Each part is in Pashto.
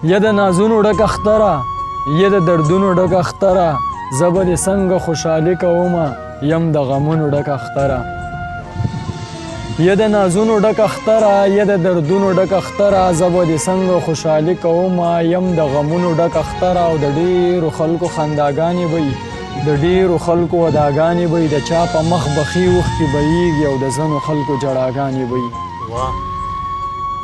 یا د نازونو ډک اختره یا د دردونو ډک اختره زه به دې څنګه خوشحالي کومه یم د غمونو ډک اختره یا د نازونو ډک اختره یا د دردونو ډک اختره زه به دې څنګه خوشحالي کومه یم د غمونو ډک اختره او د ډېرو خلکو خنداګانې به د ډېرو خلکو وداګانې به د چا په مخ بخي اوښکې بهیږي او د ځینو خلکو جړاګانې به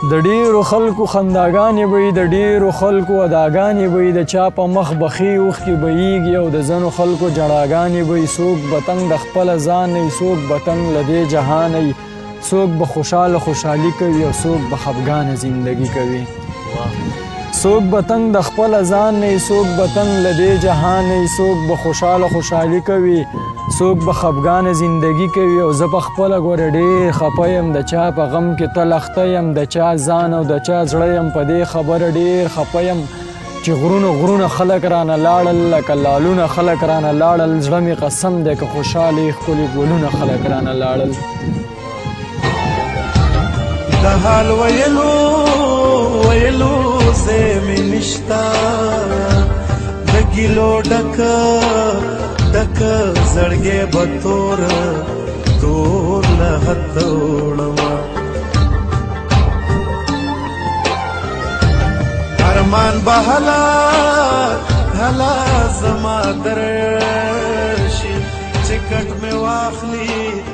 د ډېرو خلکو خنداګانې به د ډېرو خلکو وداګانې به د چا په مخ بخي اوښکې بهیږي او د ځینو خلکو جړاګانې به څوک به تنګ د خپله ځان نه څوک به تنګ له دې جهان څوک به خوشحالي کوي او څوک به خفګانه زندګي کوي څوک به تنګ د خپله ځان نه څوک به تنګ له دې جهان نه څوک به خوشحالي کوي څوک به خفګانه زندګي کوي او زه په خپله ګوره ډېر خفه یم د چا په غم کې تل اخته یم د چا ځان او د چا زړه یم په دې خبره ډېر خفه یم چې غرونه خلک رانه لاړل لکه لالونه خلک رانه لاړل زړه مې قسم دی که خوشحالې ښکلي ګلونه خلک رانه لاړل د حال ویلو زه مې نشتا د ګیلو ډک زړګې به تور له حده وړمه ارمان به هلا زما درشي چې کټ مې واخلي